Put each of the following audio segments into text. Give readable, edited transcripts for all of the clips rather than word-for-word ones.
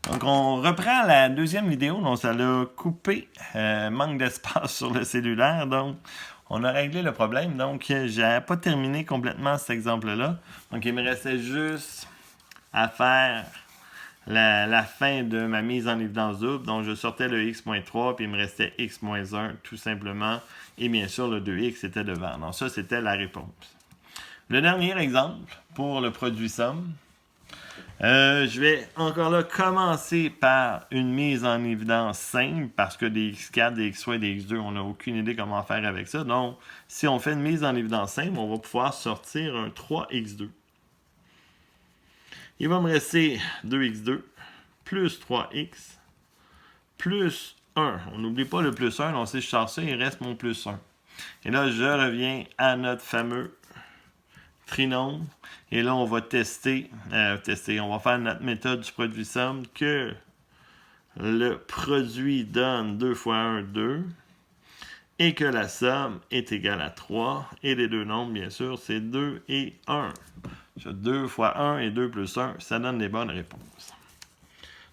Donc, on reprend la deuxième vidéo. Donc, ça l'a coupé. Manque d'espace sur le cellulaire. Donc, on a réglé le problème. Donc, j'avais pas terminé complètement cet exemple-là. Donc, il me restait juste à faire la fin de ma mise en évidence double. Donc, je sortais le x-3, puis il me restait x-1, tout simplement. Et bien sûr, le 2x était devant. Donc, ça, c'était la réponse. Le dernier exemple pour le produit somme. Je vais encore là commencer par une mise en évidence simple parce que des x4, des x3 et des x2, on n'a aucune idée comment faire avec ça. Donc, si on fait une mise en évidence simple, on va pouvoir sortir un 3x2. Il va me rester 2x2 plus 3x plus 1. On n'oublie pas le plus 1, donc si je sors ça, il reste mon plus 1. Et là, je reviens à notre fameux trinôme. Et là, on va tester, on va faire notre méthode du produit somme que le produit donne 2 fois 1, 2, et que la somme est égale à 3. Et les deux nombres, bien sûr, c'est 2 et 1. 2 fois 1 et 2 plus 1, ça donne les bonnes réponses.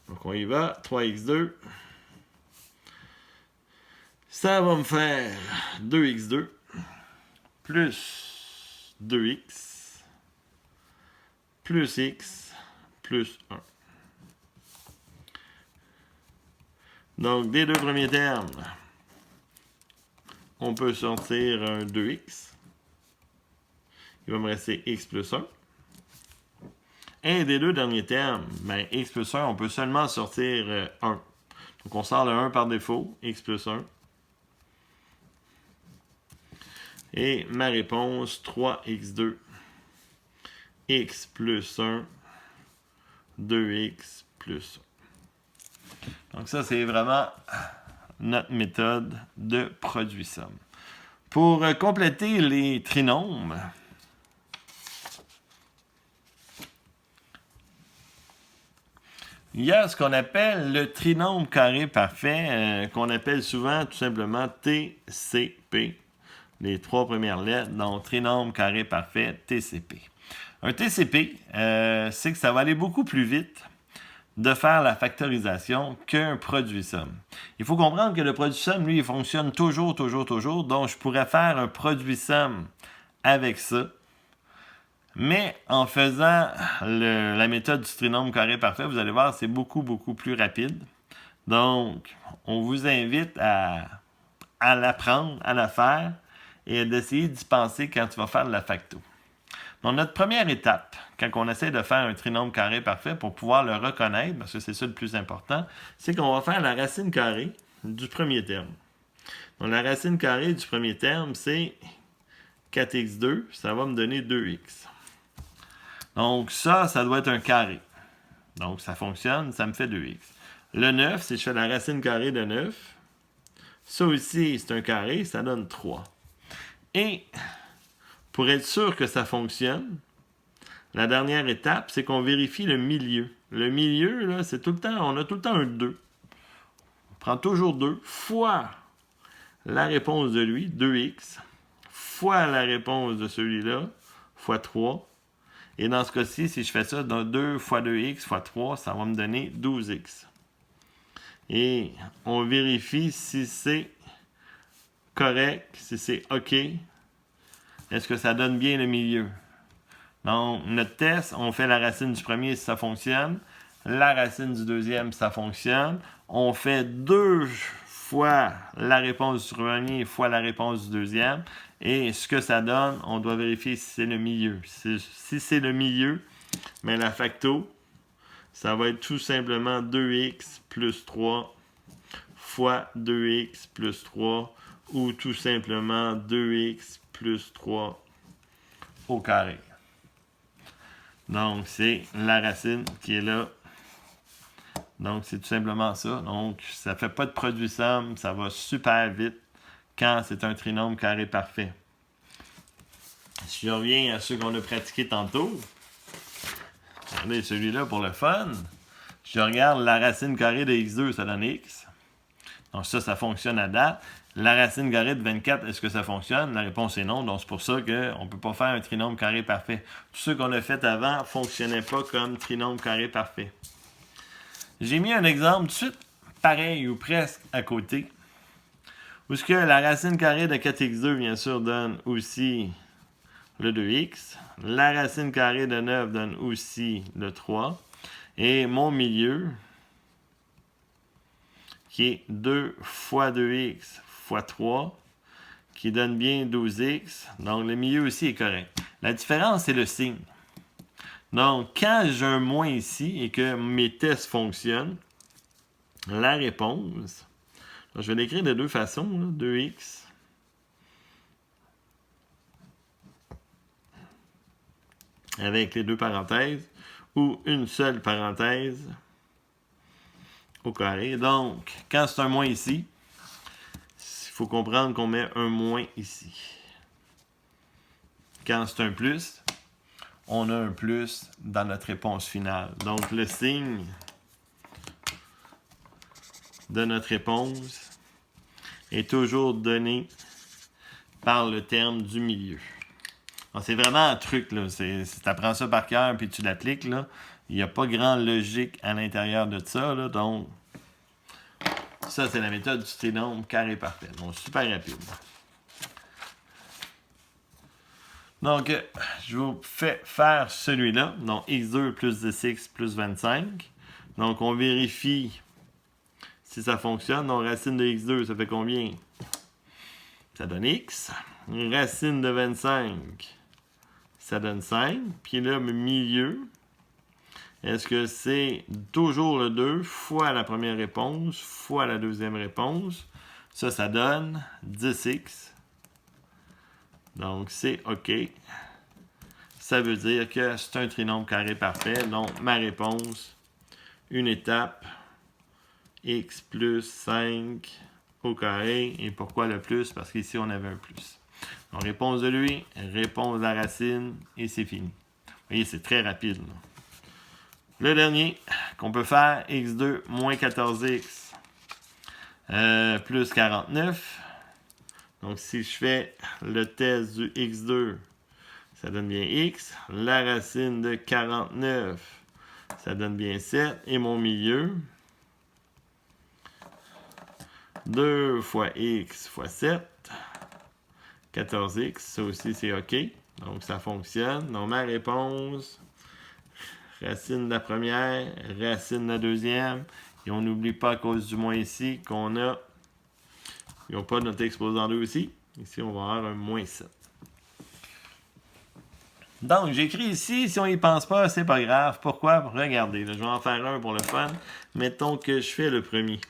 Donc, on y va. 3x2. Ça va me faire 2x2 plus 2x plus x plus 1. Donc, des deux premiers termes, on peut sortir un 2x. Il va me rester x plus 1. Et des deux derniers termes, ben, x plus 1, on peut seulement sortir 1. Donc, on sort le 1 par défaut, x plus 1. Et ma réponse, 3x2, x plus 1, 2x plus 1. Donc ça, c'est vraiment notre méthode de produit somme. Pour compléter les trinômes, il y a ce qu'on appelle le trinôme carré parfait, qu'on appelle souvent tout simplement TCP. Les trois premières lettres, donc trinôme carré parfait, TCP. Un TCP, c'est que ça va aller beaucoup plus vite de faire la factorisation qu'un produit somme. Il faut comprendre que le produit somme, lui, il fonctionne toujours. Donc, je pourrais faire un produit somme avec ça. Mais en faisant la méthode du trinôme carré parfait, vous allez voir, c'est beaucoup plus rapide. Donc, on vous invite à l'apprendre, à la faire et d'essayer d'y penser quand tu vas faire de la facto. Donc, notre première étape, quand on essaie de faire un trinôme carré parfait pour pouvoir le reconnaître, parce que c'est ça le plus important, c'est qu'on va faire la racine carrée du premier terme. Donc, la racine carrée du premier terme, c'est 4x2, ça va me donner 2x. Donc, ça doit être un carré. Donc, ça fonctionne, ça me fait 2x. Le 9, si je fais la racine carrée de 9, ça aussi, c'est un carré, ça donne 3. Et pour être sûr que ça fonctionne, la dernière étape, c'est qu'on vérifie le milieu. Le milieu, là, c'est tout le temps, on a tout le temps un 2. On prend toujours 2 fois la réponse de lui, 2x, fois la réponse de celui-là, fois 3. Et dans ce cas-ci, si je fais ça, 2 fois 2x fois 3, ça va me donner 12x. Et on vérifie si c'est correct, si c'est OK. Est-ce que ça donne bien le milieu? Donc, notre test, on fait la racine du premier si ça fonctionne. La racine du deuxième si ça fonctionne. On fait 2 fois la réponse du premier fois la réponse du deuxième. Et ce que ça donne, on doit vérifier si c'est le milieu. Si c'est le milieu, mais la facto, ça va être tout simplement 2x plus 3 fois 2x plus 3 ou tout simplement 2x plus 3 au carré. Donc, c'est la racine qui est là. Donc, c'est tout simplement ça. Donc, ça ne fait pas de produit somme. Ça va super vite quand c'est un trinôme carré parfait. Si je reviens à ceux qu'on a pratiqués tantôt, regardez celui-là pour le fun. Je regarde la racine carrée de x2, ça donne x. Donc, ça fonctionne à date. La racine carrée de 24, est-ce que ça fonctionne? La réponse est non. Donc, c'est pour ça qu'on ne peut pas faire un trinôme carré parfait. Tous ceux qu'on a fait avant ne fonctionnaient pas comme trinôme carré parfait. J'ai mis un exemple tout de suite pareil ou presque à côté. Où ce que la racine carrée de 4x2, bien sûr, donne aussi le 2x. La racine carrée de 9 donne aussi le 3. Et mon milieu, qui est 2 fois 2x fois 3, qui donne bien 12x. Donc, le milieu aussi est correct. La différence, c'est le signe. Donc, quand j'ai un moins ici et que mes tests fonctionnent, la réponse, je vais l'écrire de deux façons, là, 2x avec les deux parenthèses ou une seule parenthèse au carré. Donc, quand c'est un moins ici, il faut comprendre qu'on met un moins ici. Quand c'est un plus, on a un plus dans notre réponse finale. Donc, le signe de notre réponse est toujours donné par le terme du milieu. C'est vraiment un truc, là. Si tu apprends ça par cœur puis tu l'appliques, là, il n'y a pas grande logique à l'intérieur de ça, là. Donc, ça, c'est la méthode du trinôme carré parfait. Donc, super rapide. Donc, je vous fais faire celui-là. Donc, x2 plus 10x plus 25. Donc, on vérifie si ça fonctionne. Donc, racine de x2, ça fait combien? Ça donne x. Racine de 25, ça donne 5. Puis là, le milieu, est-ce que c'est toujours le 2 fois la première réponse fois la deuxième réponse? Ça donne 10x. Donc, c'est OK. Ça veut dire que c'est un trinôme carré parfait. Donc, ma réponse, une étape, x plus 5 au carré. Et pourquoi le plus? Parce qu'ici, on avait un plus. Donc, réponse de lui, réponse de la racine, et c'est fini. Vous voyez, c'est très rapide, là. Le dernier qu'on peut faire, x2 moins 14x plus 49. Donc, si je fais le test du x2, ça donne bien x. La racine de 49, ça donne bien 7. Et mon milieu, 2 fois x fois 7, 14x. Ça aussi, c'est OK. Donc, ça fonctionne. Donc, ma réponse, racine de la première, racine de la deuxième. Et on n'oublie pas à cause du moins ici qu'on a... Ils n'ont pas notre exposant 2 aussi. Ici, on va avoir un moins 7. Donc, j'écris ici, si on n'y pense pas, c'est pas grave. Pourquoi? Regardez, là, je vais en faire un pour le fun. Mettons que je fais le premier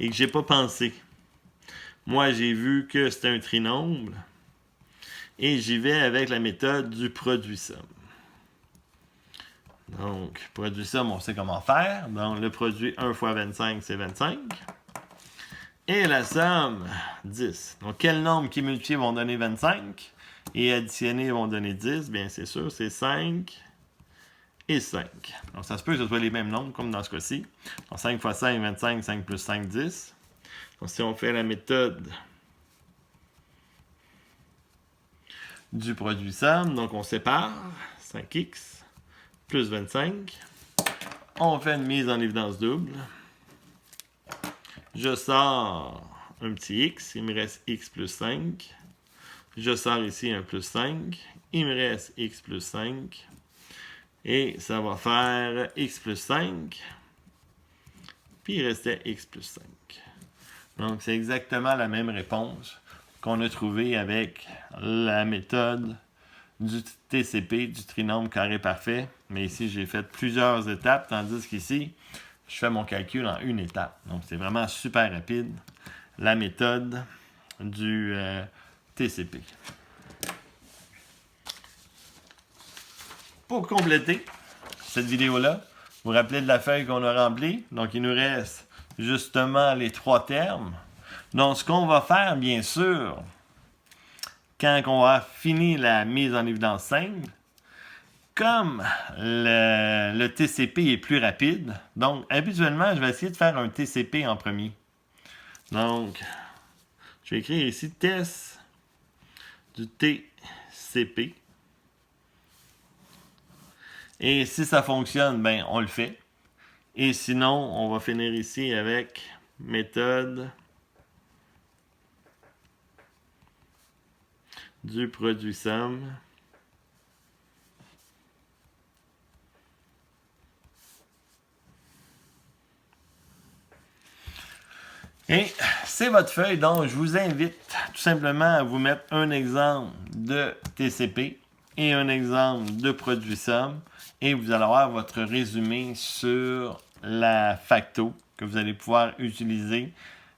et que j'ai pas pensé. Moi, j'ai vu que c'était un trinôme et j'y vais avec la méthode du produit-somme. Donc, produit-somme, on sait comment faire. Donc, le produit 1 fois 25, c'est 25. Et la somme, 10. Donc, quel nombre qui multiplié vont donner 25? Et additionnés vont donner 10, bien c'est sûr, c'est 5 et 5. Donc ça se peut que ce soit les mêmes nombres, comme dans ce cas-ci. Donc 5 fois 5, 25, 5 plus 5, 10. Donc si on fait la méthode du produit somme, donc on sépare 5x plus 25. On fait une mise en évidence double. Je sors un petit x, il me reste x plus 5. Je sors ici un plus 5. Il me reste x plus 5. Et ça va faire x plus 5. Puis il restait x plus 5. Donc, c'est exactement la même réponse qu'on a trouvée avec la méthode du TCP, du trinôme carré parfait. Mais ici, j'ai fait plusieurs étapes, tandis qu'ici, je fais mon calcul en une étape. Donc, c'est vraiment super rapide, la méthode du TCP. Pour compléter cette vidéo-là, vous vous rappelez de la feuille qu'on a remplie? Donc, il nous reste justement les trois termes. Donc, ce qu'on va faire, bien sûr, quand on va finir la mise en évidence simple, comme le TCP est plus rapide, donc, habituellement, je vais essayer de faire un TCP en premier. Donc, je vais écrire ici test du TCP. Et si ça fonctionne, ben on le fait. Et sinon, on va finir ici avec méthode du produit somme. Et c'est votre feuille, donc je vous invite tout simplement à vous mettre un exemple de TCP et un exemple de produit somme et vous allez avoir votre résumé sur la facto que vous allez pouvoir utiliser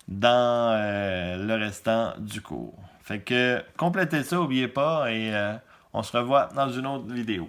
dans le restant du cours. Fait que complétez ça, n'oubliez pas et on se revoit dans une autre vidéo.